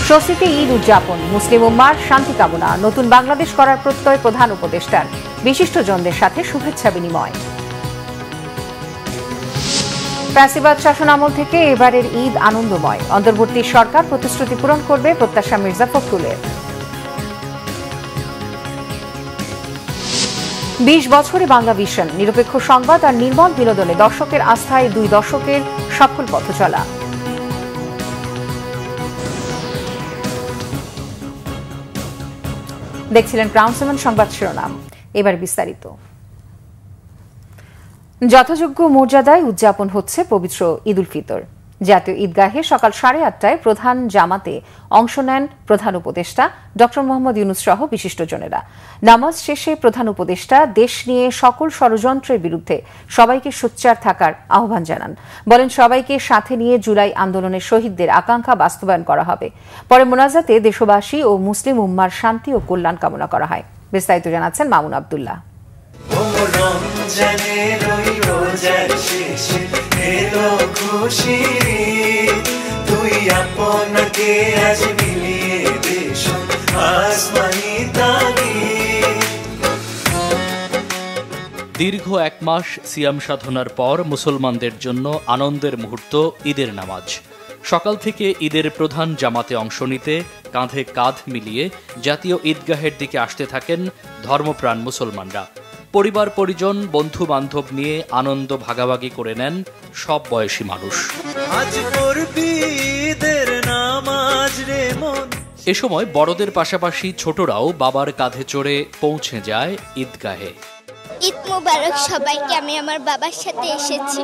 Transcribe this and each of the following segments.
স্বস্তিতে ঈদ উদযাপন, মুসলিম উম্মার শান্তি কামনা, নতুন বাংলাদেশ করার প্রত্যয় প্রধান উপদেষ্টার, বিশিষ্টজনদের সাথে শুভেচ্ছা বিনিময়। ফ্যাসিবাদ শাসন আমল থেকে এবারের ঈদ আনন্দময়, অন্তর্বর্তী সরকার প্রতিশ্রুতি পূরণ করবে প্রত্যাশা মির্জা ফখরুলের। 20 বছরে বাংলা ভিশন, নিরপেক্ষ সংবাদ আর নির্মল বিনোদনে দর্শকের আস্থায় 2 দশকের সফল পথ চলা। দেখছিলেন ক্রাউন সেভেন সংবাদ শিরোনাম, এবার বিস্তারিত। যথাযোগ্য মর্যাদায় উদযাপন হচ্ছে পবিত্র ঈদ উল ফিতর। জাতীয় ঈদগাহে সকাল 8:30টায় প্রধান জামাতে অংশ নেন প্রধান উপদেষ্টা ড মোহাম্মদ ইউনূস সহ বিশিষ্টজনেরা। নামাজ শেষে প্রধান উপদেষ্টা দেশ নিয়ে সকল ষড়যন্ত্রের বিরুদ্ধে সবাইকে সোচ্চার থাকার আহ্বান জানান। বলেন, সবাইকে সাথে নিয়ে জুলাই আন্দোলনের শহীদদের আকাঙ্ক্ষা বাস্তবায়ন করা হবে। পরে মোনাজাতে দেশবাসী ও মুসলিম উম্মার শান্তি ও কল্যাণ কামনা করা হয়। বিস্তারিত জানাচ্ছেন মামুন আব্দুল্লাহ। দীর্ঘ 1 মাস সিয়াম সাধনার পর মুসলমানদের জন্য আনন্দের মুহূর্ত ঈদের নামাজ। সকাল থেকে ঈদের প্রধান জামাতে অংশ নিতে কাঁধে কাঁধ মিলিয়ে জাতীয় ঈদগাহের দিকে আসতে থাকেন ধর্মপ্রাণ মুসলমানরা। পরিবার পরিজন বন্ধু বান্ধব নিয়ে আনন্দ ভাগাভাগি করে নেন সব বয়সী মানুষ। এ সময় বড়দের পাশাপাশি ছোটরাও বাবার কাঁধে চড়ে পৌঁছে যায় ঈদগাহে। ঈদ মোবারক সবাইকে, আমি আমার বাবার সাথে এসেছি।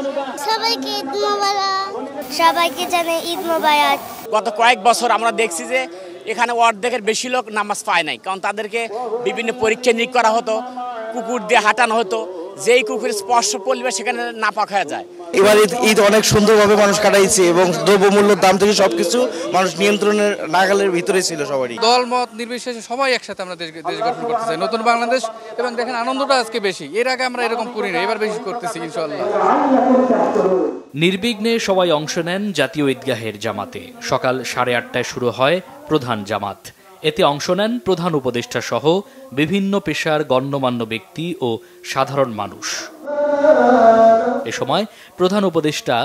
সবাইকে ঈদ মোবারক, সবাইকে জানাই ঈদ মোবারক। গত কয়েক বছর আমরা দেখছি যে এখানে অর্ধেকের বেশি লোক নামাজ পায় নাই, কারণ তাদেরকে বিভিন্ন পরীক্ষা নিরীক্ষা করা হতো, কুকুর দিয়ে হাঁটানো হতো, যেই কুকুর স্পর্শ পড়বে সেখানে নাপাক হয়ে যায়। এবার ঈদ অনেক সুন্দরভাবে মানুষ কাটাইছে এবং দ্রব্যমূল্যের দাম থেকে সবকিছু মানুষ নিয়ন্ত্রণের নাগালের ভিতরে ছিল। সবারই দল মত নির্বিশেষে সবাই একসাথে আমরা দেশ গঠন করতে চাই, নতুন বাংলাদেশ। এবং দেখেন আনন্দটা আজকে বেশি, এর আগে আমরা এরকম করি না, এবার বেশি করতেছি ইনশাআল্লাহ। নির্বিঘ্নে সবাই অংশ নেন জাতীয় ঈদগাহের জামাতে। সকাল 8:30টায় শুরু হয় প্রধান জামাত। এতে অংশ নেন প্রধান উপদেষ্টা সহ বিভিন্ন পেশার গণ্যমান্য ব্যক্তি ও সাধারণ মানুষ। এ সময় প্রধান উপদেষ্টা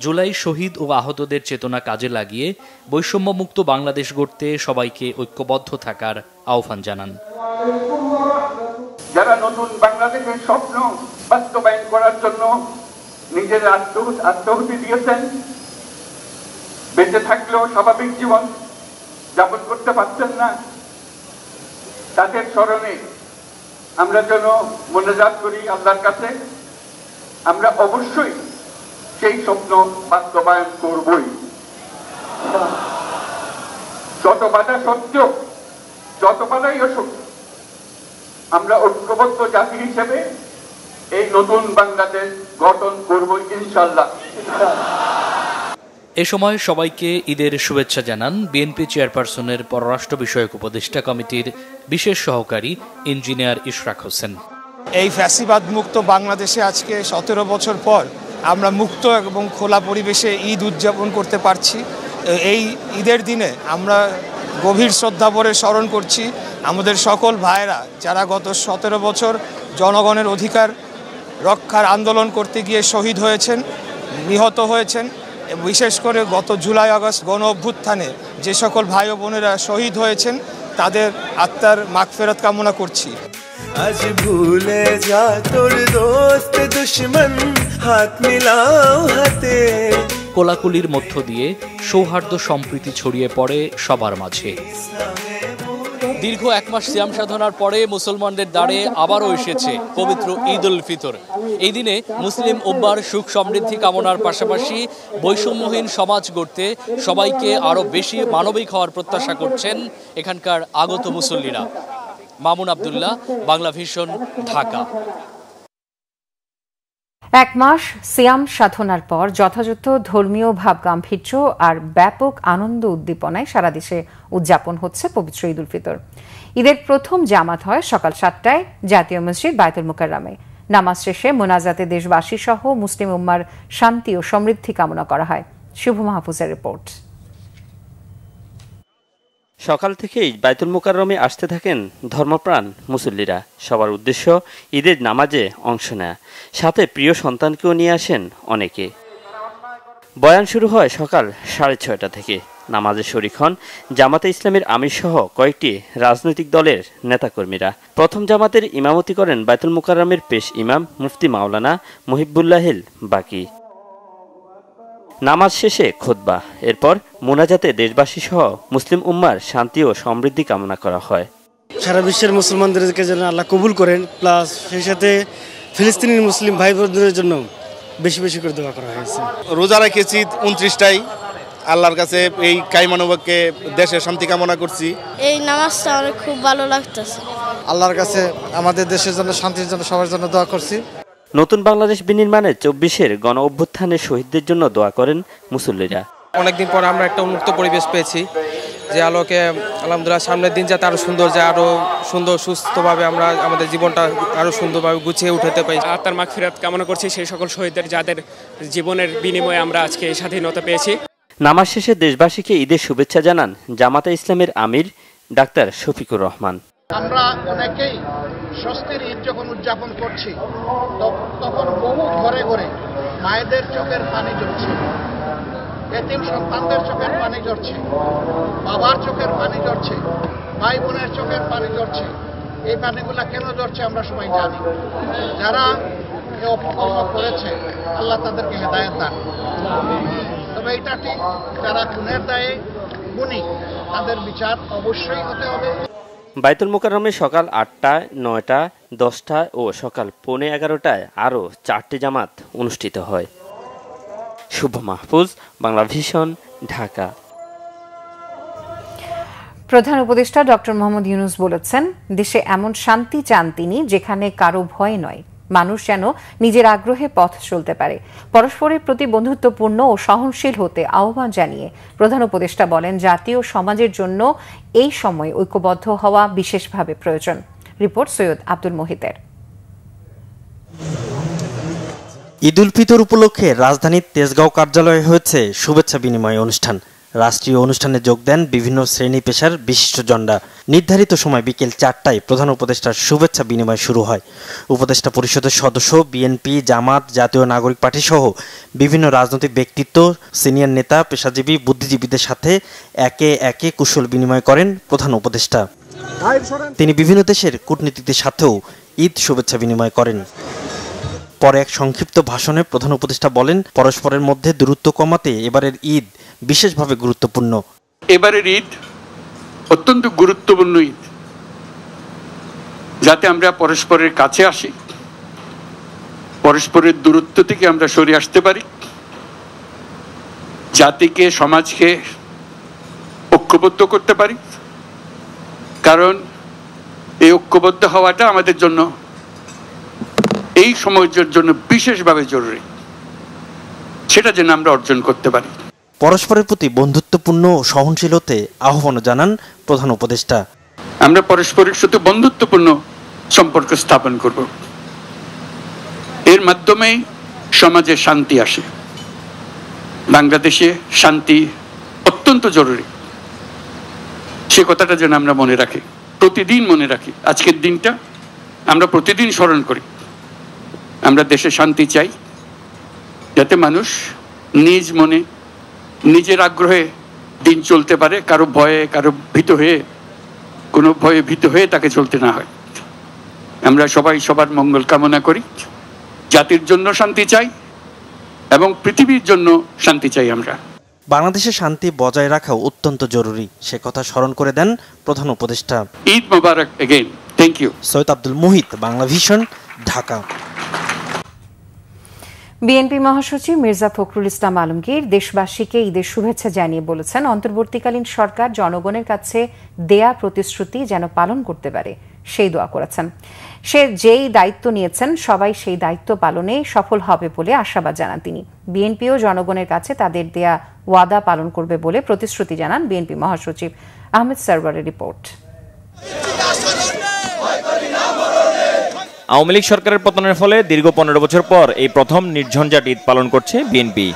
জুলাই শহীদ ও আহতদের চেতনা কাজে লাগিয়ে বৈষম্যমুক্ত বাংলাদেশ গড়তে সবাইকে ঐক্যবদ্ধ থাকার আহ্বান জানান। যারা নতুন বাংলাদেশের স্বপ্ন বাস্তবায়ন করার জন্য নিজের আত্মাহুতি দিয়েছেন, বেঁচে থাকলেও স্বাভাবিক জীবন যাপন করতে পারছেন না, তাদের স্মরণে আমরা যেন মোনাজাত করি আল্লাহর কাছে। আমরা অবশ্যই সেই স্বপ্ন বাস্তবায়ন করবই। যত বাধা সত্ত্বেও, যত বাধাই আসুক, আমরা ঐক্যবদ্ধ জাতি হিসেবে এই নতুন বাংলাদেশ গঠন করবই ইনশাআল্লাহ। এ সময় সবাইকে ঈদের শুভেচ্ছা জানান বিএনপি চেয়ারপারসনের পররাষ্ট্র বিষয়ক উপদেষ্টা কমিটির বিশেষ সহকারী ইঞ্জিনিয়ার ইশরাক হোসেন। এই ফ্যাসিবাদ মুক্ত বাংলাদেশে আজকে 17 বছর পর আমরা মুক্ত এবং খোলা পরিবেশে ঈদ উদযাপন করতে পারছি। এই ঈদের দিনে আমরা গভীর শ্রদ্ধাভরে স্মরণ করছি আমাদের সকল ভাইয়েরা যারা গত 17 বছর জনগণের অধিকার রক্ষার আন্দোলন করতে গিয়ে শহীদ হয়েছেন, নিহত হয়েছেন। বিশেষ করে গত জুলাই আগস্ট গণ অভ্যুত্থানে যে সকল ভাই ও বোনেরা শহীদ হয়েছেন তাদের আত্মার মাগফিরাত কামনা করছি। আজ ভুলে যা তোর দোস্ত দুশমন, হাত মিলাও হাতে। কোলাকুলির মধ্য দিয়ে সৌহার্দ্য সম্প্রীতি ছড়িয়ে পড়ে সবার মাঝে। দীর্ঘ 1 মাস সিয়াম সাধনার পরে মুসলমানদের দ্বারে আবারও এসেছে পবিত্র ঈদ উল ফিতর। এই দিনে মুসলিম উম্মার সুখ সমৃদ্ধি কামনার পাশাপাশি বৈষম্যহীন সমাজ গড়তে সবাইকে আরও বেশি মানবিক হওয়ার প্রত্যাশা করছেন এখানকার আগত মুসল্লিরা। মামুন আব্দুল্লাহ, বাংলা ভিশন, ঢাকা। 1 মাস সিয়াম সাধনার পর যথাযথ ধর্মীয় ভাব গাম্ভীর্য আর ব্যাপক আনন্দ উদ্দীপনায় সারা দেশে উদযাপন হচ্ছে পবিত্র ঈদ উল ফিতর। ঈদের প্রথম জামাত হয় সকাল 7টায় জাতীয় মসজিদ বায়তুল মুকাররমে। নামাজ শেষে মোনাজাতে দেশবাসী সহ মুসলিম উম্মার শান্তি ও সমৃদ্ধি কামনা করা হয়। শুভ মাহফুজের রিপোর্ট। সকাল থেকেই বাইতুল মুকাররমে আসতে থাকেন ধর্মপ্রাণ মুসল্লিরা। সবার উদ্দেশ্য ঈদের নামাজে অংশ নেয়া, সাথে প্রিয় সন্তানকেও নিয়ে আসেন অনেকে। বয়ান শুরু হয় সকাল 6:30 থেকে। নামাজে শরীক হন জামাতে ইসলামের আমির সহ কয়েকটি রাজনৈতিক দলের নেতাকর্মীরা। প্রথম জামাতের ইমামতি করেন বাইতুল মুকাররমের পেশ ইমাম মুফতি মাওলানা মুহিবুল্লাহিল বাকি। নামাজ শেষে খুতবা, এরপর মোনাজাতে দেশবাসী সহ মুসলিম উম্মার শান্তি ও সমৃদ্ধি কামনা করা হয়। সারা বিশ্বের মুসলমানদেরকে যেন আল্লাহ কবুল করেন, প্লাস সেই সাথে ফিলিস্তিনি মুসলিম ভাই বোনদের জন্য বেশি বেশি করে দোয়া করা হয়েছে। রোজা রেখেছি 29টাই। আল্লাহর কাছে এই কাইমানবাককে দেশের শান্তি কামনা করছি। এই নামাজটা আমার খুব ভালো লাগতেছে। আল্লাহর কাছে আমাদের দেশের জন্য, শান্তির জন্য, সবার জন্য দোয়া করছি। নতুন বাংলাদেশ বিনির্মাণে 24-এর গণ অভ্যুত্থানে শহীদদের জন্য দোয়া করেন মুসল্লিরা। অনেকদিন পর আমরা একটা উন্মুক্ত পরিবেশ পেয়েছি, যে আলোকে আলহামদুলিল্লাহ সামনের দিন যাতে আরো সুন্দর যায়, আরো সুন্দর সুস্থভাবে আমরা আমাদের জীবনটা আরো সুন্দরভাবে গুছিয়ে উঠাতে পারি। আত্মার মাগফিরাত কামনা করছি সেই সকল শহীদদের যাদের জীবনের বিনিময়ে আমরা আজকে এই স্বাধীনতা পেয়েছি। নামাজ শেষে দেশবাসীকে ঈদের শুভেচ্ছা জানান জামাতে ইসলামের আমির ডাক্তার শফিকুর রহমান। আমরা অনেকেই স্বস্তির ঈদ যখন উদযাপন করছি, তখন বহু ঘরে ঘরে মায়েদের চোখের পানি ঝরছে, এতিম সন্তানদের চোখের পানি ঝরছে, বাবার চোখের পানি ঝরছে, ভাই বোনের চোখের পানি ঝরছে। এই পানিগুলা কেন ঝরছে আমরা সবাই জানি। যারা এই অপকর্ম করেছে আল্লাহ তাদেরকে হেদায়েত দান। তবে এটা ঠিক, যারা খুনের দায়ে গুণী তাদের বিচার অবশ্যই হতে হবে। বাইতুল মুকাররমে সকাল 8টা, 9টা, 10টা ও সকাল 11:15টায় আরও 4টি জামাত অনুষ্ঠিত হয়। শুভ মাহফুজ, বাংলা ভিশন, ঢাকা। প্রধান উপদেষ্টা ডক্টর মোহাম্মদ ইউনূস বলেছেন, দেশে এমন শান্তি চান তিনি যেখানে কারো ভয় নয়, মানুষ যেন নিজের আগ্রহে পথ চলতে পারে। পরস্পরের প্রতি বন্ধুত্বপূর্ণ ও সহনশীল হতে আহ্বান জানিয়ে প্রধান উপদেষ্টা বলেন, জাতীয় সমাজের জন্য এই সময় ঐক্যবদ্ধ হওয়া বিশেষভাবে প্রয়োজন। রিপোর্ট সৈয়দ আব্দুল মোহিতের। ঈদ উল ফিতর উপলক্ষে রাজধানীর তেজগাঁও কার্যালয়ে হয়েছে শুভেচ্ছা বিনিময় অনুষ্ঠান। রাষ্ট্রীয় অনুষ্ঠানে যোগ দেন বিভিন্ন শ্রেণী পেশার বিশিষ্টজনরা। নির্ধারিত সময় বিকেল 4টায় প্রধান উপদেষ্টার শুভেচ্ছা বিনিময় শুরু হয়। উপদেষ্টা পরিষদের সদস্য, বিএনপি, জামাত, জাতীয় নাগরিক পার্টি সহ বিভিন্ন রাজনৈতিক ব্যক্তিত্ব, সিনিয়র নেতা, পেশাজীবী, বুদ্ধিজীবীদের সাথে একে একে কুশল বিনিময় করেন প্রধান উপদেষ্টা। তিনি বিভিন্ন দেশের কূটনীতিকদের সাথেও ঈদ শুভেচ্ছা বিনিময় করেন। পরে এক সংক্ষিপ্ত ভাষণে প্রধান উপদেষ্টা বলেন, পরস্পরের মধ্যে দূরত্ব কমাতে এবারের ঈদ বিশেষভাবে গুরুত্বপূর্ণ। এবারের ঈদ অত্যন্ত গুরুত্বপূর্ণ ঈদ, যাতে আমরা পরস্পরের কাছে আসি, পরস্পরের দূরত্ব থেকে আমরা সরে আসতে পারি, জাতিকে, সমাজকে ঐক্যবদ্ধ করতে পারি। কারণ এই ঐক্যবদ্ধ হওয়াটা আমাদের জন্য, এই সমাজের জন্য বিশেষভাবে জরুরি, সেটা যেন আমরা অর্জন করতে পারি। পরস্পরের প্রতি বন্ধুত্বপূর্ণ ও সহনশীল হতে আহ্বান জানান প্রধান উপদেষ্টা। আমরা পরস্পরের সাথে বন্ধুত্বপূর্ণ সম্পর্ক স্থাপন করব, এর মাধ্যমেই সমাজে শান্তি আসে। বাংলাদেশে শান্তি অত্যন্ত জরুরি, সে কথাটা যেন আমরা মনে রাখি, প্রতিদিন মনে রাখি। আজকের দিনটা আমরা প্রতিদিন স্মরণ করি। আমরা দেশে শান্তি চাই, যাতে মানুষ নিজ মনে, নিজের আগ্রহে দিন চলতে পারে, কারো ভয়ে, কারো ভীত হয়ে, কোনো ভয়ে ভীত হয়ে তাকে চলতে না হয়। আমরা সবাই সবার মঙ্গল কামনা করি, জাতির জন্য শান্তি চাই এবং পৃথিবীর জন্য শান্তি চাই। আমরা বাংলাদেশের শান্তি বজায় রাখাও অত্যন্ত জরুরি, সে কথা স্মরণ করে দেন প্রধান উপদেষ্টা। ঈদ মোবারক again. Thank you. Syed Abdul Mohit, Bangla vision, Dhaka. BNP মহাসচিব মির্জা ফখরুল ইসলাম আলমগীর দেশবাসীকে ঈদের শুভেচ্ছা জানিয়ে বলেছেন, অন্তর্বর্তীকালীন সরকার জনগণের কাছে দেয়া প্রতিশ্রুতি যেন পালন করতে পারে সেই দোয়া করেছেন। সে যেই দায়িত্ব নিয়েছেন সবাই সেই দায়িত্ব পালনে সফল হবে বলে আশাবাদ জানান তিনি। বিএনপিও জনগণের কাছে তাদের দেয়া ওয়াদা পালন করবে বলে প্রতিশ্রুতি জানান বিএনপি মহাসচিব। আহমেদ সরওয়ারের রিপোর্ট। আওয়ামী লীগ সরকারের পতনের ফলে দীর্ঘ 15 বছর পর এই প্রথম নির্ঝঞ্ঝাট ঈদ পালন করছে বিএনপি।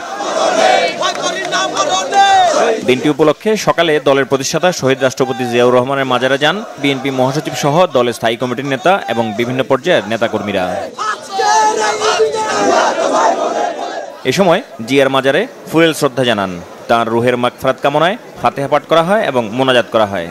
দিনটি উপলক্ষে সকালে দলের প্রতিষ্ঠাতা শহীদ রাষ্ট্রপতি জিয়াউর রহমানের মাজারে যান বিএনপি মহাসচিব সহ দলের স্থায়ী কমিটির নেতা এবং বিভিন্ন পর্যায়ের নেতাকর্মীরা। এ সময় জিয়ার মাজারে ফুলেল শ্রদ্ধা জানান। তাঁর রুহের মাগফিরাত কামনায় ফাতিহা পাঠ করা হয় এবং মোনাজাত করা হয়।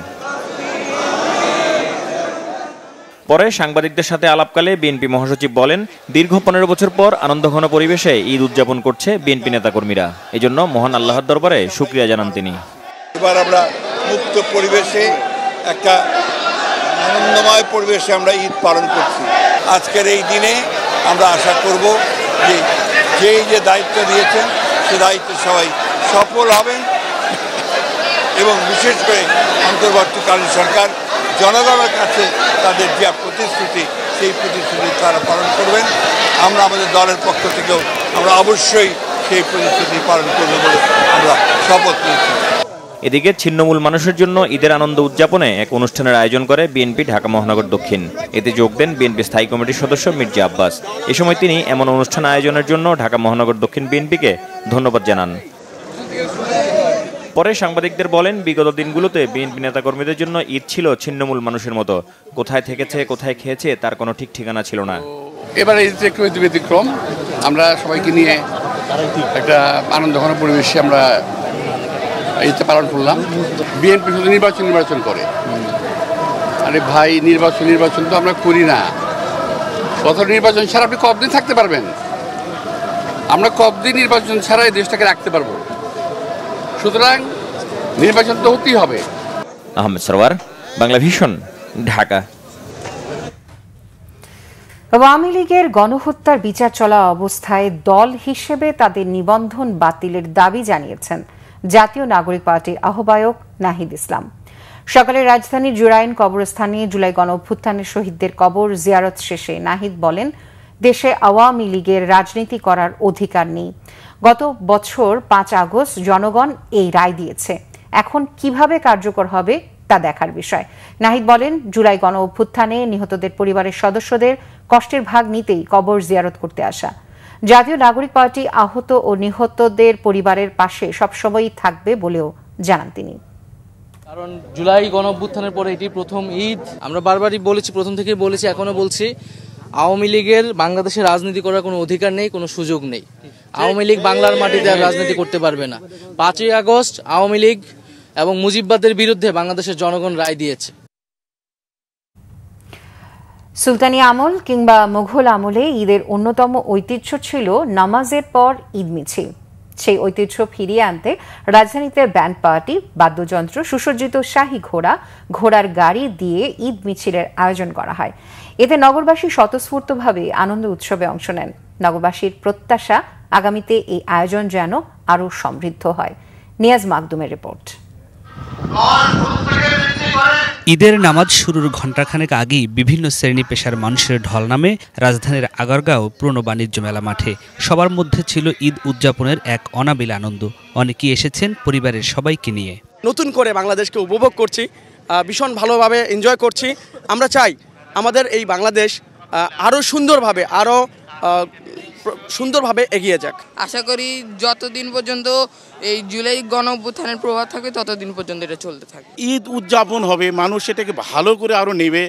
পরে সাংবাদিকদের সাথে আলাপকালে বিএনপি মহাসচিব বলেন, দীর্ঘ 15 বছর পর আনন্দঘন পরিবেশে ঈদ উদযাপন করছে বিএনপি নেতাকর্মীরা। এজন্য মহান আল্লাহর দরবারে শুকরিয়া জানান তিনি। এবার আমরা মুক্ত পরিবেশে একটা আনন্দময় পরিবেশে আমরা ঈদ পালন করছি। আজকের এই দিনে আমরা আশা করব যে যেই যে দায়িত্ব দিয়েছেন সে দায়িত্বে সবাই সফল হবেন এবং বিশেষ করে অন্তর্বর্তীকালীন সরকার জনগণের কাছে তাদের যে প্রতিশ্রুতি সেই প্রতিশ্রুতি তারা পালন করবেন। আমরা আমাদের দলের পক্ষ থেকেও আমরা অবশ্যই সেই প্রতিশ্রুতি পালন করব বলে আমরা শপথ নিয়েছি। এদিকে ছিন্নমূল মানুষের জন্য ঈদের আনন্দ উদযাপনে এক অনুষ্ঠানের আয়োজন করে বিএনপি ঢাকা মহানগর দক্ষিণ। এতে যোগ দেন বিএনপি স্থায়ী কমিটির সদস্য মির্জা আব্বাস। এ সময় তিনি এমন অনুষ্ঠান আয়োজনের জন্য ঢাকা মহানগর দক্ষিণ বিএনপিকে ধন্যবাদ জানান। পরে সাংবাদিকদের বলেন, বিগত দিনগুলোতে বিএনপি নেতাকর্মীদের জন্য ঈদ ছিল ছিন্নমূল মানুষের মতো। কোথায় থেকেছে, কোথায় খেয়েছে তার কোনো ঠিক ঠিকানা ছিল না। এবারে ঈদ একটু ব্যতিক্রম। আমরা সবাইকে নিয়ে একটা আনন্দঘন পরিবেশে আমরা ঈদটা পালন করলাম। বিএনপি শুধু নির্বাচন করে। আরে ভাই, নির্বাচন তো আমরা করি না। কত নির্বাচন ছাড়া আপনি কতদিন থাকতে পারবেন? আমরা কতদিন নির্বাচন ছাড়া এই দেশটাকে রাখতে পারবো? সুতরাং নির্বাচন তো হতেই হবে। আহমেদ সরওয়ার, বাংলা ভিশন, ঢাকা। আওয়ামী লীগের গণহত্যার বিচার চলা অবস্থায় দল হিসেবে তাদের নিবন্ধন বাতিলের দাবি জানিয়েছেন জাতীয় নাগরিক পার্টির আহ্বায়ক নাহিদ ইসলাম। সকালে রাজধানীর জুরাইন কবরস্থানে জুলাই গণঅভ্যুত্থানের শহীদদের কবর জিয়ারত শেষে নাহিদ বলেন, দেশে আওয়ামী লীগের রাজনীতি করার অধিকার নেই। গত বছর 5 আগস্ট জনগণ এই রায় দিয়েছে। এখন কিভাবে কার্যকর হবে তা দেখার বিষয়। নাহিদ বলেন, জুলাই গণঅভ্যুত্থানে নিহতদের পরিবারের সদস্যদের কষ্টের ভাগ নিতেই কবর জিয়ারত করতে আসা। জাতীয় নাগরিক পার্টি আহত ও নিহতদের পরিবারের পাশে সবসময়ই থাকবে বলেও জানান তিনি। কারণ জুলাই গণঅভ্যুত্থানের পরে এটি প্রথম ঈদ। আমরা বারবারই বলেছি, প্রথম থেকেই বলেছি, এখনো বলছি, আওয়ামী লীগের বাংলাদেশে রাজনীতি করার কোনো অধিকার নেই, কোনো সুযোগ নেই। আওয়ামী লীগ বাংলার মাটিতে আর রাজনীতি করতে পারবে না। 5ই আগস্ট আওয়ামী লীগ এবং মুজিববাদের বিরুদ্ধে বাংলাদেশের জনগণ রায় দিয়েছে। সুলতানি আমল কিংবা মুঘল আমলে ঈদের অন্যতম ঐতিহ্য ছিল নামাজের পর ঈদ মিছিল। সেই ঐতিহ্য ফিরিয়ে আনতে রাজধানীতে ব্যান্ড পার্টি, বাদ্যযন্ত্র, সুসজ্জিত শাহী ঘোড়া, ঘোড়ার গাড়ি দিয়ে ঈদ মিছিলের আয়োজন করা হয়। এতে নগরবাসী স্বতঃস্ফূর্তভাবে আনন্দ উৎসবে অংশ নেন। নগরবাসীর প্রত্যাশা, আগামীতে এই আয়োজন যেন আরও সমৃদ্ধ হয়। নিয়াজ মাকদুমের রিপোর্ট। ঈদের নামাজ শুরুর ঘণ্টাখানেক আগেই বিভিন্ন শ্রেণী পেশার মানুষের ঢল নামে রাজধানীর আগারগাঁও পুরনো বাণিজ্য মেলা মাঠে। সবার মধ্যে ছিল ঈদ উদযাপনের এক অনাবিল আনন্দ। অনেকেই এসেছেন পরিবারের সবাইকে নিয়ে। নতুন করে বাংলাদেশকে উপভোগ করছি, ভীষণ ভালোভাবে এনজয় করছি। আমরা চাই আমাদের এই বাংলাদেশ আরও সুন্দরভাবে এগিয়ে যাক। আশা করি যতদিন পর্যন্ত এই জুলাই গণঅভ্যুত্থানের প্রভাব থাকবে ততদিন পর্যন্ত এটা চলতে থাকবে। ঈদ উদযাপন হবে, মানুষ এটাকে ভালো করে আরও নেবে,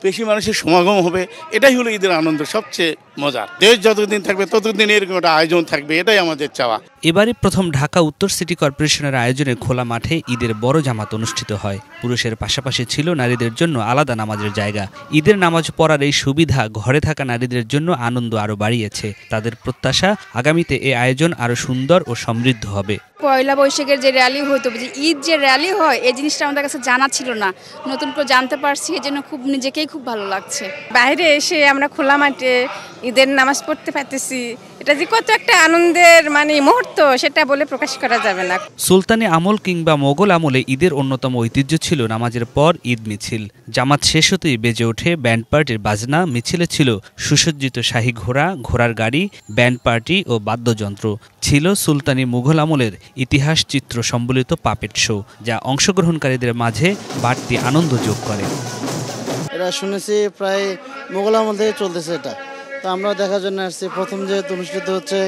বেশি মানুষের সমাগম হবে। এটাই হলো ঈদের আনন্দ, সবচেয়ে মজার। দেশ যতদিন থাকবে ততদিন এরকম একটা আয়োজন থাকবে, এটাই আমাদের চাওয়া। এবারে প্রথম ঢাকা উত্তর সিটি কর্পোরেশনের আয়োজনে খোলা মাঠে ঈদের বড় জামাত অনুষ্ঠিত হয়। পুরুষের পাশাপাশি ছিল নারীদের জন্য আলাদা নামাজের জায়গা। ঈদের নামাজ পড়ার এই সুবিধা ঘরে থাকা নারীদের জন্য আনন্দ আরো বাড়িয়েছে। তাদের প্রত্যাশা, আগামীতে এই আয়োজন আরো সুন্দর ও সমৃদ্ধ হবে। পয়লা বৈশাখের যে র্যালি হতো, যে ঈদ যে র্যালি হয়, এই জিনিসটা আমাদের কাছে জানা ছিল না, নতুন করে জানতে পারছি। এই জন্য খুব নিজেকেই খুব ভালো লাগছে। বাইরে এসে আমরা খোলা মাঠে ঈদের নামাজ পড়তে পারতেছি, এটা যে কত একটা আনন্দের মুহূর্ত, সেটা বলে প্রকাশ করা যাবে না। সুলতানি আমল কিংবা মোগল আমলে ঈদের অন্যতম ঐতিহ্য ছিল নামাজের পর ঈদ মিছিল। জামাত শেষ হতেই বেজে ওঠে ব্যান্ড পার্টির বাজনা। মিছিলে ছিল সুসজ্জিত শাহী ঘোড়া, ঘোড়ার গাড়ি, ব্যান্ড পার্টি ও বাদ্যযন্ত্র। ছিল সুলতানি মুঘল আমলের ইতিহাস চিত্র সম্বলিত পাপেট শো, যা অংশগ্রহণকারীদের মাঝে বাড়তি আনন্দ যোগ করে। এটা শুনেছি প্রায় মোগল আমল থেকে চলতেছে এটা, তো আমরা দেখার জন্য আসছি। প্রথম যেহেতু অনুষ্ঠিত হচ্ছে,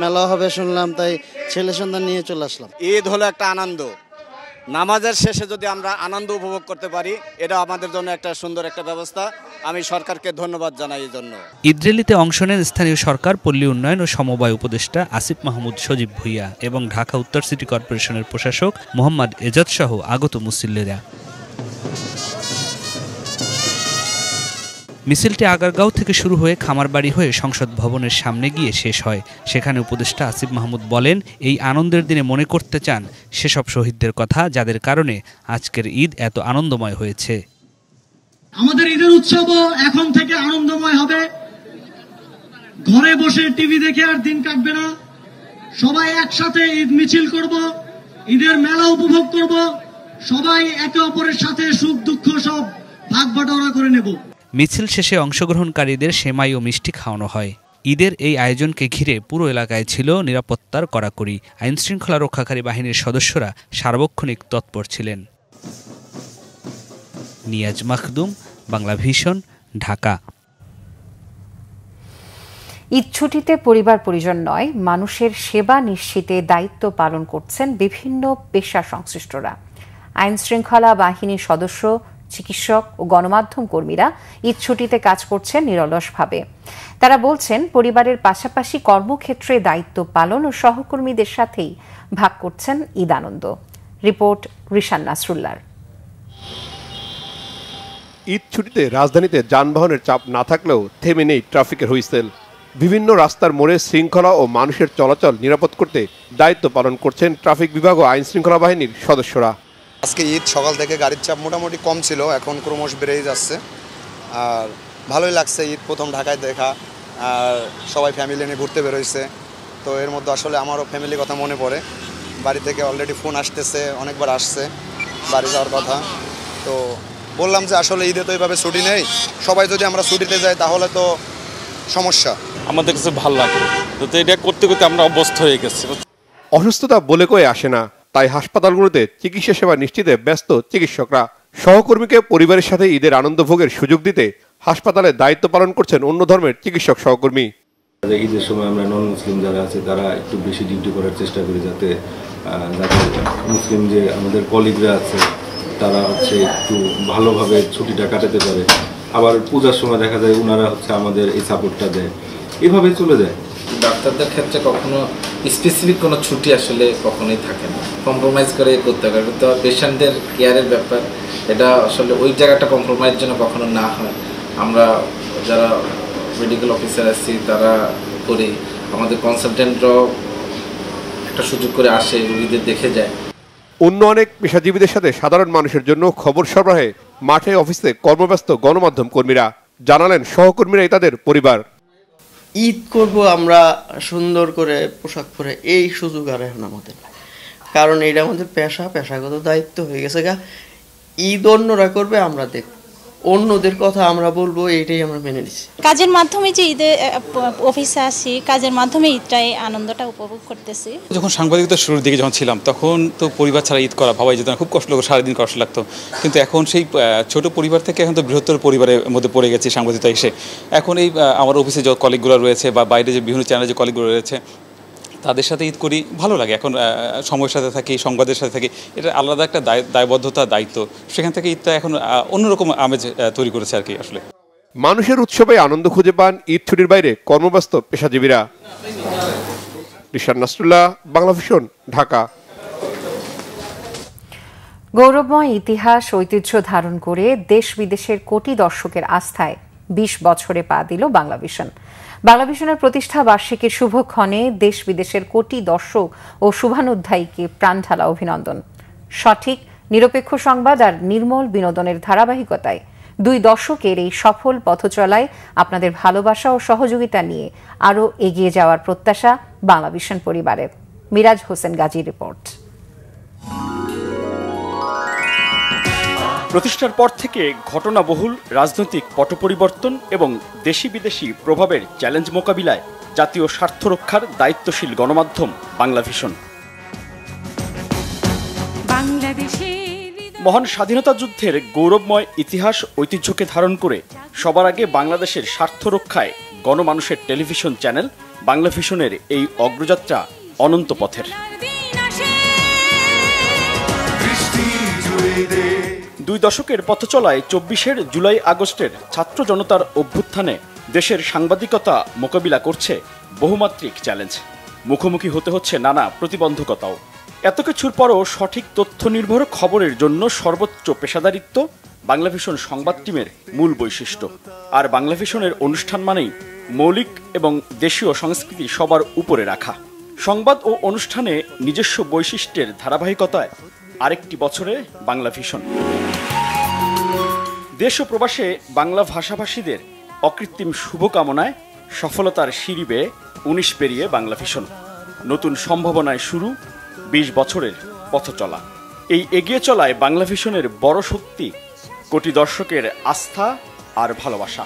মেলা হবে শুনলাম, তাই ছেলে সন্তান নিয়ে চলে আসলাম। ঈদ হলো একটা আনন্দ, নামাজের শেষে যদি আমরা আনন্দ উপভোগ করতে পারি, এটা আমাদের জন্য একটা সুন্দর একটা ব্যবস্থা। আমি সরকারকে ধন্যবাদ জানাই এই জন্য। ঈদ র্যালিতে অংশ নেন স্থানীয় সরকার, পল্লী উন্নয়ন ও সমবায় উপদেষ্টা আসিফ মাহমুদ সজীব ভুইয়া এবং ঢাকা উত্তর সিটি কর্পোরেশনের প্রশাসক মোহাম্মদ এজাজ সহ আগত মুসল্লিরা। মিছিলটি আগারগাঁও থেকে শুরু হয়ে খামারবাড়ি হয়ে সংসদ ভবনের সামনে গিয়ে শেষ হয়। সেখানে উপদেষ্টা আসিফ মাহমুদ বলেন, এই আনন্দের দিনে মনে করতে চান সেসব শহীদদের কথা যাদের কারণে আজকের ঈদ এত আনন্দময় হয়েছে। আমাদের ঈদের উৎসবও এখন থেকে আনন্দময় হবে। ঘরে বসে টিভি দেখে আর দিন কাটবে না। সবাই একসাথে ঈদ মিছিল করব, ঈদের মেলা উপভোগ করব, সবাই একে অপরের সাথে সুখ দুঃখ সব ভাগ বাটোয়ারা করে নেব। মিছিল শেষে অংশগ্রহণকারীদের সেমাই ও মিষ্টি খাওয়ানো হয়। ঈদের এই আয়োজনকে ঘিরে পুরো এলাকায় ছিল নিরাপত্তার কড়াকড়ি। আইনশৃঙ্খলা রক্ষাকারী বাহিনীর সদস্যরা সার্বক্ষণিক তৎপর ছিলেন। নিয়াজ মাখদুম, বাংলা ভিশন, ঢাকা। ঈদ ছুটিতে পরিবার পরিজন নয়, মানুষের সেবা নিশ্চিতে দায়িত্ব পালন করছেন বিভিন্ন পেশা সংশ্লিষ্টরা। আইনশৃঙ্খলা বাহিনীর সদস্য, চিকিৎসক ও গণমাধ্যম কর্মীরা ঈদ ছুটিতে কাজ করছেন নিরলসভাবে। তারা বলছেন, পরিবারের পাশাপাশি কর্মক্ষেত্রে দায়িত্ব পালন ও সহকর্মীদের সাথেই ভাগ করছেন ঈদ আনন্দ। রিপোর্ট রিশান নাসরুল্লাহ। ঈদ ছুটিতে রাজধানীতে যানবাহনের চাপ না থাকলেও থেমে নেই ট্রাফিকের হুইসেল। বিভিন্ন রাস্তার মোড়ে শৃঙ্খলা ও মানুষের চলাচল নিরাপদ করতে দায়িত্ব পালন করছেন ট্রাফিক বিভাগ ও আইনশৃঙ্খলা বাহিনীর সদস্যরা। আজকে ঈদ, সকাল থেকে গাড়ির চাপ মোটামুটি কম ছিল, এখন ক্রমশ বেড়েই যাচ্ছে। আর ভালোই লাগছে, ঈদ প্রথম ঢাকায় দেখা, আর সবাই ফ্যামিলি নিয়ে ঘুরতে বেরোইছে। তো এর মধ্যে আসলে আমারও ফ্যামিলির কথা মনে পড়ে। বাড়ি থেকে অলরেডি ফোন আসতেছে, অনেকবার আসছে বাড়ি যাওয়ার কথা। তো বললাম যে আসলে ঈদে তো এইভাবে ছুটি নেই, সবাই যদি আমরা ছুটিতে যাই তাহলে তো সমস্যা। আমাদের কাছে ভালো লাগে, তো এটা করতে করতে আমরা অভ্যস্ত হয়ে গেছি। অসুস্থতা বলে কয়ে আসে না, তাই হাসপাতালগুলোতে চিকিৎসা সেবা নিশ্চিতে ব্যস্ত চিকিৎসকরা। সহকর্মীকে পরিবারের সাথে ঈদের আনন্দ ভোগের সুযোগ দিতে হাসপাতালে দায়িত্ব পালন করছেন অন্য ধর্মের চিকিৎসক সহকর্মী। ঈদের সময় আমরা নন মুসলিম যারা আছে তারা একটু বেশি ডিউটি করার চেষ্টা করি, যাতে মুসলিম যে আমাদের কলিগরা আছে তারা একটু ভালোভাবে ছুটিটা কাটাতে পারে। আবার পূজার সময় দেখা যায় ওনারা আমাদের এই সাপোর্টটা দেয়, এভাবে চলে যায়। ডাক্তারদের ক্ষেত্রে কখনো স্পেসিফিক কোনো ছুটি আসলে কখনোই থাকে না, কম্প্রোমাইজ করে করতে হবে। কিন্তু পেশেন্টদের কেয়ারের ব্যাপার, এটা আসলে ওই জায়গাটা কম্প্রোমাইজ যেন কখনো না হয়। আমরা যারা মেডিকেল অফিসার আছি তারা করি, আমাদের কনসালটেন্টরাও একটা সুযোগ করে আসে, রোগীদের দেখে যায়। অন্য অনেক পেশাজীবীদের সাথে সাধারণ মানুষের জন্য খবর সরবরাহে মাঠে অফিসে কর্মব্যস্ত গণমাধ্যম কর্মীরা। জানালেন সহকর্মীরাই তাদের পরিবার। ঈদ করব আমরা সুন্দর করে পোশাক পরে, এই সুযোগ আর এখন আমাদের, কারণ এটা আমাদের পেশাগত দায়িত্ব হয়ে গেছে। ঈদ অন্যরা করবে, আমরা দেখব, অন্যদের কথা আমরা বলবো, এইটাই আমরা মেনে নিচ্ছি। কাজের মাধ্যমে যে ঈদে অফিসে আসি, কাজের মাধ্যমে ঈদটাই আনন্দটা উপভোগ করতেছি। যখন সাংবাদিকতার শুরুর দিকে যখন ছিলাম তখন তো পরিবার ছাড়া ঈদ করা ভাবাই যেত না, খুব কষ্ট লাগতো, সারাদিন কষ্ট লাগতো। কিন্তু এখন সেই ছোট পরিবার থেকে এখন তো বৃহত্তর পরিবারের মধ্যে পড়ে গেছি সাংবাদিকতা এসে। এখন এই আমার অফিসে যে কলিগগুলো রয়েছে বা বাইরে যে বিভিন্ন চ্যানেলে যে কলিগগুলো রয়েছে তাদের সাথে ঈদ করি, ভালো লাগে। এখন সময়ের সাথে থাকি, সংবাদের সাথে থাকি, এটা আলাদা একটা দায়বদ্ধতা, দায়িত্ব। সেখান থেকে ঈদটা এখন অন্যরকম আমেজ তৈরি করেছে আর কি। আসলে মানুষের উৎসবে আনন্দ খুঁজে পান ঈদ ছুটির বাইরে কর্মব্যস্ত পেশাজীবীরা। রিশান নাসরুল্লাহ, বাংলা ভিশন, ঢাকা। গৌরবময় ইতিহাস ঐতিহ্য ধারণ করে দেশ বিদেশের কোটি দর্শকের আস্থায় 20 বছরে পা দিল বাংলা ভিশন। বাংলা ভিশনের প্রতিষ্ঠা বার্ষিকীর শুভক্ষণে দেশ বিদেশের কোটি দর্শক ও শুভানুধ্যায়ীকে প্রাণঢালা অভিনন্দন। সঠিক, নিরপেক্ষ সংবাদ আর নির্মল বিনোদনের ধারাবাহিকতায় 2 দশকের এই সফল পথচলায় আপনাদের ভালোবাসা ও সহযোগিতা নিয়ে আরও এগিয়ে যাওয়ার প্রত্যাশা বাংলা ভিশন পরিবারের। মিরাজ হোসেন গাজী রিপোর্ট। প্রতিষ্ঠার পর থেকে ঘটনাবহুল রাজনৈতিক পট পরিবর্তন এবং দেশি বিদেশি প্রভাবের চ্যালেঞ্জ মোকাবিলায় জাতীয় স্বার্থ রক্ষার দায়িত্বশীল গণমাধ্যম বাংলা ভিশন। মহান স্বাধীনতা যুদ্ধের গৌরবময় ইতিহাস ঐতিহ্যকে ধারণ করে সবার আগে বাংলাদেশের স্বার্থ রক্ষায় গণমানুষের টেলিভিশন চ্যানেল বাংলা ভিশনের এই অগ্রযাত্রা অনন্ত পথের। দুই দশকের পথ চলায় ২৪ জুলাই আগস্টের ছাত্র জনতার অভ্যুত্থানে দেশের সাংবাদিকতা মোকাবিলা করছে বহুমাত্রিক চ্যালেঞ্জ। মুখোমুখি হতে হচ্ছে নানা প্রতিবন্ধকতাও। এত কিছুর পরও সঠিক তথ্য নির্ভর খবরের জন্য সর্বোচ্চ পেশাদারিত্ব বাংলাভিশন সংবাদ টিমের মূল বৈশিষ্ট্য। আর বাংলাভিশনের অনুষ্ঠান মানেই মৌলিক এবং দেশীয় সংস্কৃতি সবার উপরে রাখা। সংবাদ ও অনুষ্ঠানে নিজস্ব বৈশিষ্ট্যের ধারাবাহিকতায় আরেকটি বছরে বাংলাভিশন। দেশ ও প্রবাসে বাংলা ভাষাভাষীদের অকৃত্রিম শুভকামনায় সফলতার সিঁড়ি বেয়ে ১৯ পেরিয়ে বাংলাভিশন। নতুন সম্ভাবনায় শুরু ২০ বছরের পথ চলা। এই এগিয়ে চলায় বাংলাভিশনের বড় শক্তি কোটি দর্শকের আস্থা আর ভালোবাসা।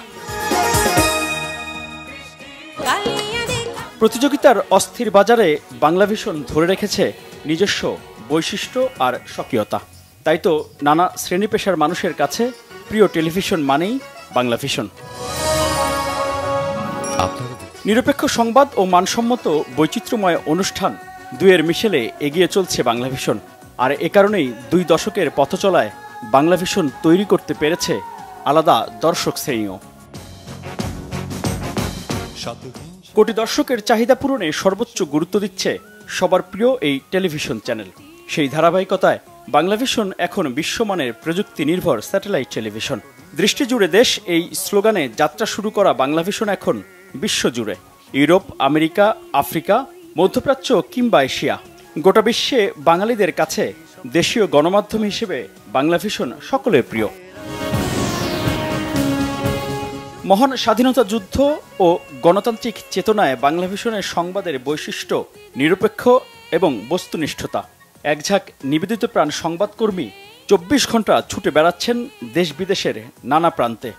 প্রতিযোগিতার অস্থির বাজারে বাংলাভিশন ধরে রেখেছে নিজস্ব বৈশিষ্ট্য আর স্বকীয়তা। তাই তো নানা শ্রেণী পেশার মানুষের কাছে প্রিয় টেলিভিশন মানেই বাংলাভিশন। নিরপেক্ষ সংবাদ ও মানসম্মত বৈচিত্র্যময় অনুষ্ঠান দুয়ের মিশেলে এগিয়ে চলছে বাংলাভিশন। আর এ কারণেই ২ দশকের পথ চলায় বাংলাভিশন তৈরি করতে পেরেছে আলাদা দর্শক শ্রেণীও। কোটি দর্শকের চাহিদা পূরণে সর্বোচ্চ গুরুত্ব দিচ্ছে সবার প্রিয় এই টেলিভিশন চ্যানেল। সেই ধারাবাহিকতায় বাংলাভিশন এখন বিশ্বমানের প্রযুক্তি নির্ভর স্যাটেলাইট টেলিভিশন। দৃষ্টি জুড়ে দেশ এই স্লোগানে যাত্রা শুরু করা বাংলাভিশন এখন বিশ্বজুড়ে, ইউরোপ, আমেরিকা, আফ্রিকা, মধ্যপ্রাচ্য কিংবা এশিয়া, গোটা বিশ্বে বাঙালিদের কাছে দেশীয় গণমাধ্যম হিসেবে বাংলাভিশন সকলের প্রিয়। মহান স্বাধীনতা যুদ্ধ ও গণতান্ত্রিক চেতনায় বাংলাভিশনের সংবাদের বৈশিষ্ট্য নিরপেক্ষ এবং বস্তুনিষ্ঠতা। একঝাঁক নিবেদিত প্রাণ সংবাদকর্মী ২৪ ঘন্টা ছুটে বেড়াচ্ছেন দেশ বিদেশের নানা প্রান্তে।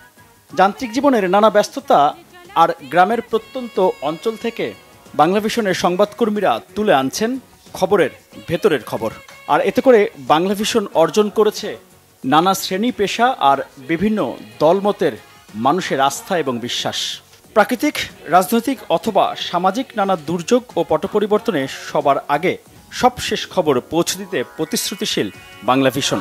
যান্ত্রিক জীবনের নানা ব্যস্ততা আর গ্রামের প্রত্যন্ত অঞ্চল থেকে বাংলাভিশনের সংবাদকর্মীরা তুলে আনছেন খবরের ভেতরের খবর। আর এতে করে বাংলাভিশন অর্জন করেছে নানা শ্রেণী পেশা আর বিভিন্ন দলমতের মানুষের আস্থা এবং বিশ্বাস। প্রাকৃতিক, রাজনৈতিক অথবা সামাজিক নানা দুর্যোগ ও পটপরিবর্তনে সবার আগে সবশেষ খবর পৌঁছে দিতে প্রতিশ্রুতিশীল বাংলাভিশন।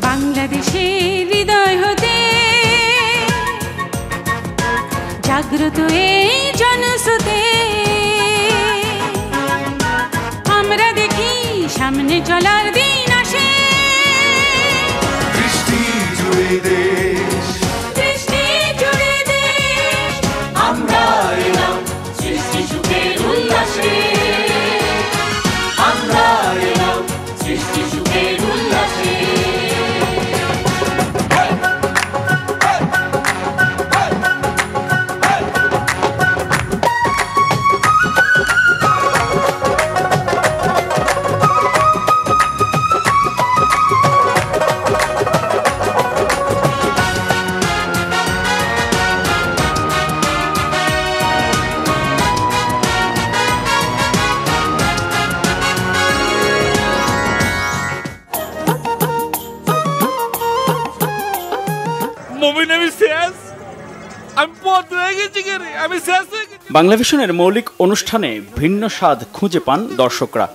বাংলাদেশের হৃদয় হতে জাগ্রত এই জনস্রোতে আমরা দেখি সামনে চলার দিন আসে। দৃষ্টি জুড়ে দেশ, দৃষ্টি জুড়ে দেশ, আমরা এলাম সৃষ্টি সুখের উল্লাসে, আমরা এলাম সৃষ্টি সুখের উল্লাসে। বাংলাভিশনের মৌলিক অনুষ্ঠানে ভিন্ন স্বাদ খুঁজে পান দর্শকরা।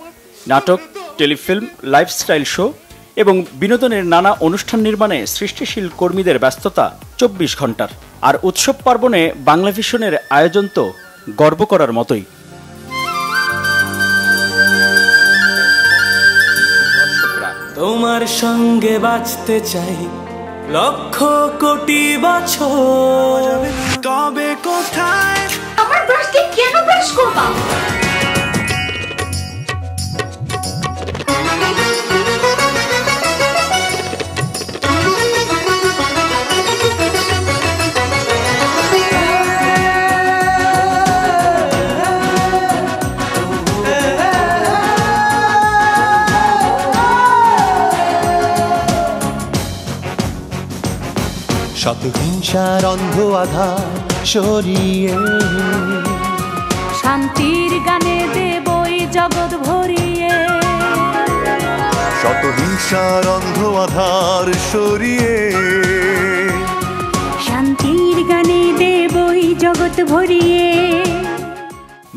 নাটক, টেলিফিল্ম, লাইফস্টাইল শো এবং বিনোদনের নানা অনুষ্ঠান নির্মাণে সৃষ্টিশীল কর্মীদের ব্যস্ততা ২৪ ঘন্টার। আর উৎসব পার্বণে বাংলাভিশনের আয়োজন তো গর্ব করার মতোই। তোমার সঙ্গে বাঁচতে চাই লক্ষ কোটি বছর, কবে কোথায় আমার ব্রাশকে কেন ব্রাশ করবা? শত হিংসার অন্ধ আধার সরিয়ে শান্তির গানে দেবই জগৎ ভরিয়ে। শত হিংসার অন্ধ আধার সরিয়ে শান্তির গানে জগৎ ভরিয়ে।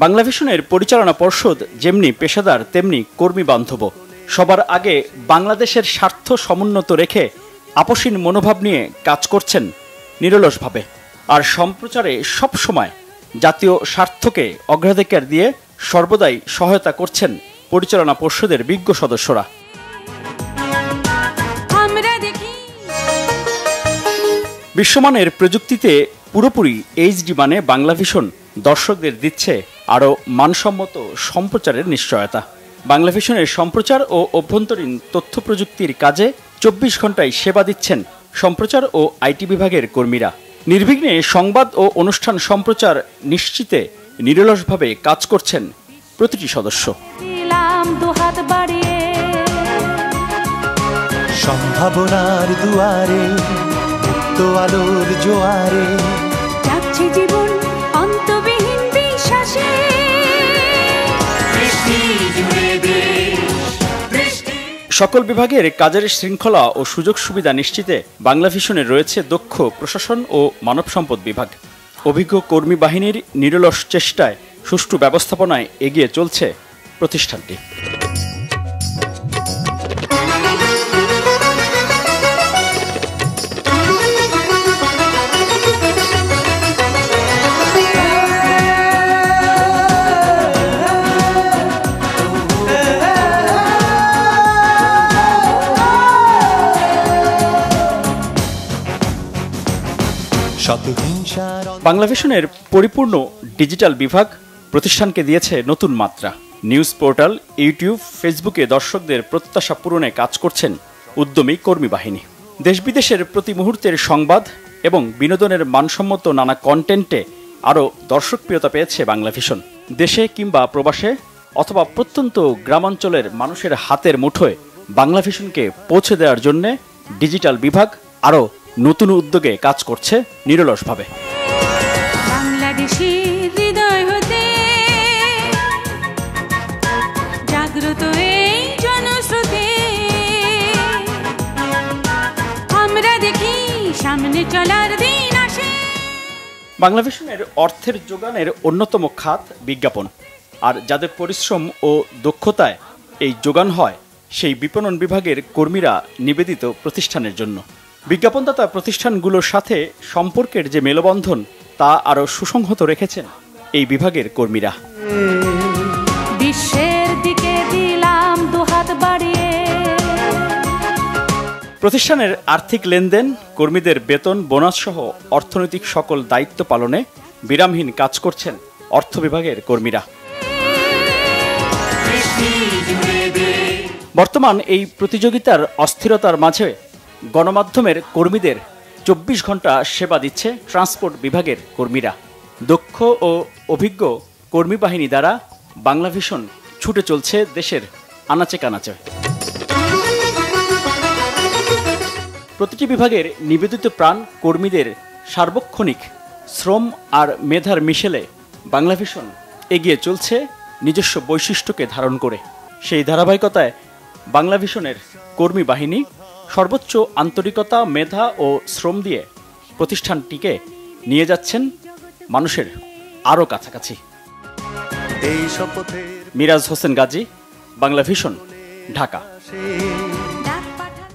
বাংলাভিশনের পরিচালনা পর্ষদ যেমনি পেশাদার তেমনি কর্মী বান্ধব। সবার আগে বাংলাদেশের স্বার্থ সমুন্নত রেখে আপোষহীন মনোভাব নিয়ে কাজ করছেন নিরলসভাবে। আর সম্প্রচারে সব সময় জাতীয় স্বার্থকে অগ্রাধিকার দিয়ে সর্বদাই সহায়তা করছেন পরিচালনা পর্ষদের বিজ্ঞ সদস্যরা। বিশ্বমানের প্রযুক্তিতে পুরোপুরি এইচডি মানে বাংলাভিশন দর্শকদের দিচ্ছে আরও মানসম্মত সম্প্রচারের নিশ্চয়তা। বাংলাভিশনের সম্প্রচার ও অভ্যন্তরীণ তথ্য প্রযুক্তির কাজে 24 ঘন্টায় সেবা দিচ্ছেন সম্প্রচার ও আইটি বিভাগের কর্মীরা। নির্বিঘ্নে সংবাদ ও অনুষ্ঠান সম্প্রচার নিশ্চিতে নিরলসভাবে কাজ করছেন প্রতিটি সদস্য। সম্ভাবনার দুয়ারে তো আলোর জোয়ারে যাচ্ছে জীবন অন্তবিহীন বিশ্বাসে। সকল বিভাগের কাজের শৃঙ্খলা ও সুযোগ সুবিধা নিশ্চিতে বাংলাভিশনের রয়েছে দক্ষ প্রশাসন ও মানব সম্পদ বিভাগ। অভিজ্ঞ কর্মী বাহিনীর নিরলস চেষ্টায় সুষ্ঠু ব্যবস্থাপনায় এগিয়ে চলছে প্রতিষ্ঠানটি। বাংলাভিশনের পরিপূর্ণ ডিজিটাল বিভাগ প্রতিষ্ঠানকে দিয়েছে নতুন মাত্রা। নিউজ পোর্টাল, ইউটিউব, ফেসবুকে দর্শকদের প্রত্যাশা পূরণে কাজ করছেন উদ্যমী কর্মী বাহিনী। দেশ বিদেশের প্রতি মুহূর্তের সংবাদ এবং বিনোদনের মানসম্মত নানা কন্টেন্টে আরও দর্শকপ্রিয়তা পেয়েছে বাংলাভিশন। দেশে কিংবা প্রবাসে অথবা প্রত্যন্ত গ্রামাঞ্চলের মানুষের হাতের মুঠোয় বাংলাভিশনকে পৌঁছে দেওয়ার জন্য ডিজিটাল বিভাগ আরও নতুন উদ্যোগে কাজ করছে নিরলসভাবে। বাংলাদেশের হৃদয় হতে জাগ্রত এই জনস্রোতে আমরা দেখি সামনে চলার দিন আসে। বাংলাভিশনের অর্থের যোগানের অন্যতম খাত বিজ্ঞাপন। আর যাদের পরিশ্রম ও দক্ষতায় এই যোগান হয় সেই বিপণন বিভাগের কর্মীরা নিবেদিত প্রতিষ্ঠানের জন্য। বিজ্ঞাপনদাতা প্রতিষ্ঠানগুলোর সাথে সম্পর্কের যে মেলবন্ধন তা আরও সুসংহত রেখেছেন এই বিভাগের কর্মীরা। বিশ্বের দিকে দিলাম দুহাত বাড়িয়ে। প্রতিষ্ঠানের আর্থিক লেনদেন, কর্মীদের বেতন, বোনাস সহ অর্থনৈতিক সকল দায়িত্ব পালনে বিরামহীন কাজ করছেন অর্থ বিভাগের কর্মীরা। বর্তমান এই প্রতিযোগিতার অস্থিরতার মাঝে গণমাধ্যমের কর্মীদের 24 ঘন্টা সেবা দিচ্ছে ট্রান্সপোর্ট বিভাগের কর্মীরা। দক্ষ ও অভিজ্ঞ কর্মী বাহিনী দ্বারা বাংলাভিশন ছুটে চলছে দেশের আনাচে কানাচে। প্রতিটি বিভাগের নিবেদিত প্রাণ কর্মীদের সার্বক্ষণিক শ্রম আর মেধার মিশেলে বাংলাভিশন এগিয়ে চলছে নিজস্ব বৈশিষ্ট্যকে ধারণ করে। সেই ধারাবাহিকতায় বাংলাভিশনের কর্মী বাহিনী সর্বোচ্চ আন্তরিকতা, মেধা ও শ্রম দিয়ে প্রতিষ্ঠানটিকে নিয়ে যাচ্ছেন মানুষের আরও কাছাকাছি। মিরাজ হোসেন গাজী, বাংলাভিশন, ঢাকা।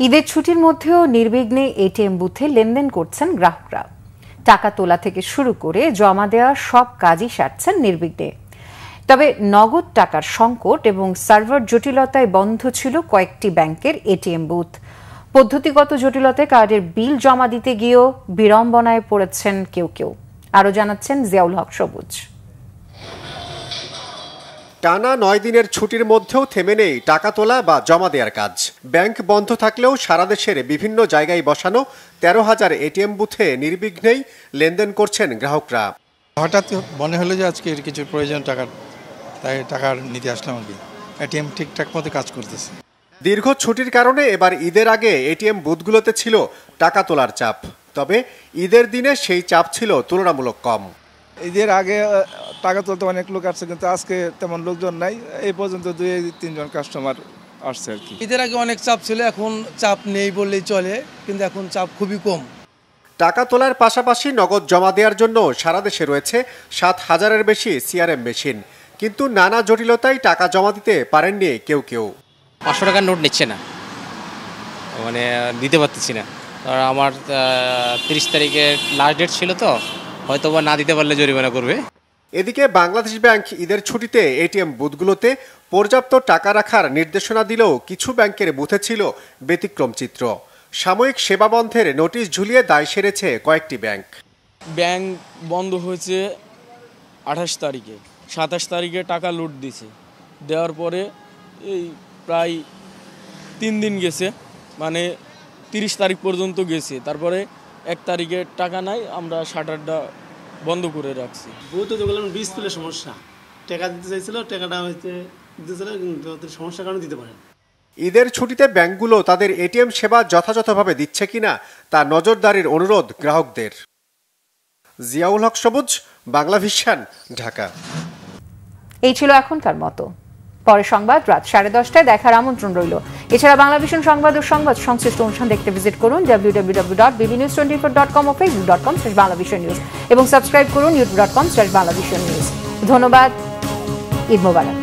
ঈদের ছুটির মধ্যেও নির্বিঘ্নে এটিএম বুথে লেনদেন করছেন গ্রাহকরা। টাকা তোলা থেকে শুরু করে জমা দেওয়া সব কাজই সারছেন নির্বিঘ্নে। তবে নগদ টাকার সংকট এবং সার্ভার জটিলতায় বন্ধ ছিল কয়েকটি ব্যাংকের এটিএম বুথ। পদ্ধতিগত জটিলতায় কার্ডের বিল জমা দিতে গিয়েও বিড়ম্বনায় পড়েছেন কেউ কেউ। আরও জানাচ্ছেন জিয়াউল হক সবুজ। টানা 9 দিনের ছুটির মধ্যেও থেমে নেই টাকা তোলা বা জমা দেওয়ার কাজ। ব্যাংক বন্ধ থাকলেও সারা দেশের বিভিন্ন জায়গায় বসানো 13,000 এটিএম বুথে নির্বিঘ্নেই লেনদেন করছেন গ্রাহকরা। হঠাৎ মনে হলো যে আজকে কিছু প্রয়োজন টাকার, তাই টাকার নিতে আসলাম আর কি। এটিএম ঠিকঠাক মতো কাজ করতেছে। দীর্ঘ ছুটির কারণে এবার ঈদের আগে এটিএম বুথগুলোতে ছিল টাকা তোলার চাপ। তবে ঈদের দিনে সেই চাপ ছিল তুলনামূলক কম। ঈদের আগে টাকা তুলতে অনেক লোক আসছে, কিন্তু আজকে তেমন লোকজন নাই। এই পর্যন্ত 2-3 জন কাস্টমার আসছে আর কি। ঈদের আগে অনেক চাপ ছিল, এখন চাপ নেই বললেই চলে, কিন্তু এখন চাপ খুবই কম। টাকা তোলার পাশাপাশি নগদ জমা দেওয়ার জন্য সারা দেশে রয়েছে 7,000-এর বেশি সিআরএম মেশিন, কিন্তু নানা জটিলতায় টাকা জমা দিতে পারেননি কেউ। 500 টাকার নোট নিচ্ছে না, মানে দিতে পারতেছি না। আমার 30 তারিখে লাস্ট ডেট ছিল, তো হয়তো বা না দিতে পারলে জরিমানা করবে। এদিকে বাংলাদেশ ব্যাংক ঈদের ছুটিতে এটিএম বুথগুলোতে পর্যাপ্ত টাকা রাখার নির্দেশনা দিলেও কিছু ব্যাংকের বুথে ছিল ব্যতিক্রম চিত্র। সাময়িক সেবা বন্ধের নোটিশ ঝুলিয়ে দায় সেরেছে কয়েকটি ব্যাংক। ব্যাংক বন্ধ হয়েছে 28 তারিখে, 27 তারিখে টাকা লুট দিছে, দেওয়ার পরে এই প্রায় 3 দিন গেছে, মানে 30 তারিখ পর্যন্ত গেছে। তারপরে 1 তারিখে টাকা নাই, আমরা শাটারটা বন্ধ করে রাখছি। বহুত তো বললাম ডিসপ্লে সমস্যা, টাকা দিতে চাইছিল, টাকাটা হইতে দিতেছিল কিন্তু সমস্যার কারণে দিতে পারেন। ঈদের ছুটিতে ব্যাংকগুলো তাদের এটিএম সেবা যথাযথভাবে দিচ্ছে কিনা তা নজরদারির অনুরোধ গ্রাহকদের। জিয়াউল হক সবুজ, বাংলা ভিশন, ঢাকা। এই ছিল এখনকার মতো। পরে সংবাদ রাত 10:30টায় দেখার আমন্ত্রণ রইল। এছাড়া বাংলা ভিশন সংবাদ ও সংবাদ সংশ্লিষ্ট অনুষ্ঠান দেখতে ভিজিট করুন www.bbnews24.com ও facebook.com/banglavisionnews এবং সাবস্ক্রাইব করুন youtube.com/banglavisionnews। ধন্যবাদ। ঈদ মোবারক।